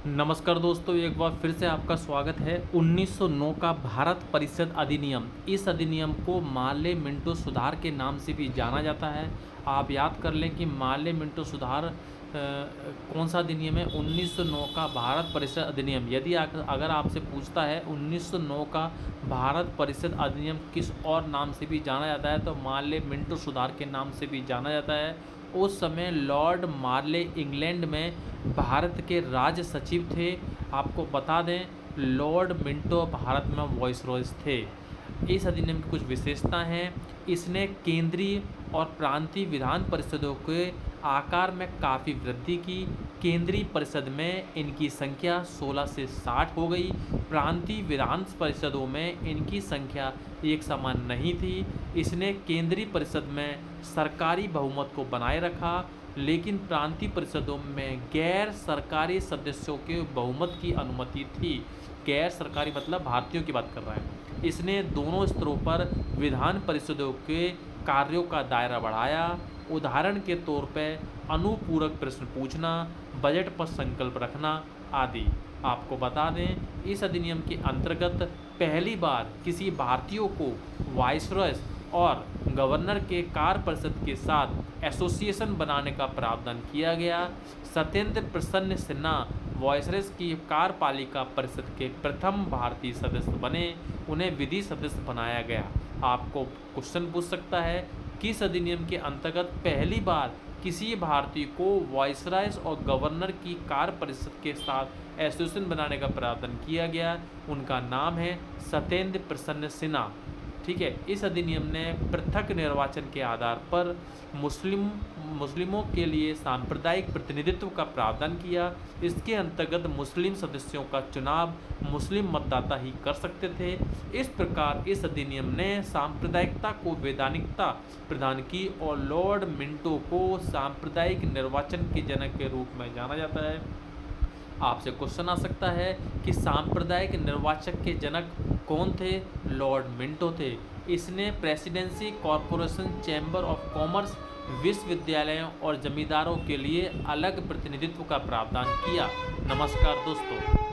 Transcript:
नमस्कार दोस्तों, एक बार फिर से आपका स्वागत है। 1909 का भारत परिषद अधिनियम, इस अधिनियम को मार्ले मिंटो सुधार के नाम से भी जाना जाता है। आप याद कर लें कि मार्ले मिंटो सुधार कौन सा अधिनियम है। 1909 का भारत परिषद अधिनियम। यदि अगर आपसे पूछता है 1909 का भारत परिषद अधिनियम किस और नाम से भी जाना जाता है, तो मार्ले मिंटो सुधार के नाम से भी जाना जाता है। उस समय लॉर्ड मार्ले इंग्लैंड में भारत के राज्य सचिव थे। आपको बता दें, लॉर्ड मिंटो भारत में वॉइसरॉय थे। इस अधिनियम की कुछ विशेषता हैं। इसने केंद्रीय और प्रांतीय विधान परिषदों के आकार में काफ़ी वृद्धि की। केंद्रीय परिषद में इनकी संख्या 16 से 60 हो गई। प्रांतीय विधान परिषदों में इनकी संख्या एक समान नहीं थी। इसने केंद्रीय परिषद में सरकारी बहुमत को बनाए रखा, लेकिन प्रांतीय परिषदों में गैर सरकारी सदस्यों के बहुमत की अनुमति थी। गैर सरकारी मतलब भारतीयों की बात कर रहा है। इसने दोनों स्तरों पर विधान परिषदों के कार्यों का दायरा बढ़ाया। उदाहरण के तौर पर अनुपूरक प्रश्न पूछना, बजट पर संकल्प रखना आदि। आपको बता दें, इस अधिनियम के अंतर्गत पहली बार किसी भारतीय को वाइसरॉय और गवर्नर के कार्य परिषद के साथ एसोसिएशन बनाने का प्रावधान किया गया। सत्येंद्र प्रसन्न सिन्हा वाइसरॉय की कार्यपालिका परिषद के प्रथम भारतीय सदस्य बने। उन्हें विधि सदस्य बनाया गया। आपको क्वेश्चन पूछ सकता है, किस अधिनियम के अंतर्गत पहली बार किसी भारतीय को वाइसरॉय और गवर्नर की कार्य परिषद के साथ एसोसिएशन बनाने का प्रावधान किया गया। उनका नाम है सत्येंद्र प्रसन्न सिन्हा। ठीक है। इस अधिनियम ने पृथक निर्वाचन के आधार पर मुस्लिमों के लिए सांप्रदायिक प्रतिनिधित्व का प्रावधान किया। इसके अंतर्गत मुस्लिम सदस्यों का चुनाव मुस्लिम मतदाता ही कर सकते थे। इस प्रकार इस अधिनियम ने सांप्रदायिकता को वैधानिकता प्रदान की और लॉर्ड मिंटो को सांप्रदायिक निर्वाचन के जनक के रूप में जाना जाता है। आपसे क्वेश्चन आ सकता है कि सांप्रदायिक निर्वाचक के जनक कौन थे? लॉर्ड मिंटो थे। इसने presidency corporation, chamber of commerce, विश्वविद्यालयों और जमींदारों के लिए अलग प्रतिनिधित्व का प्रावधान किया। नमस्कार दोस्तों।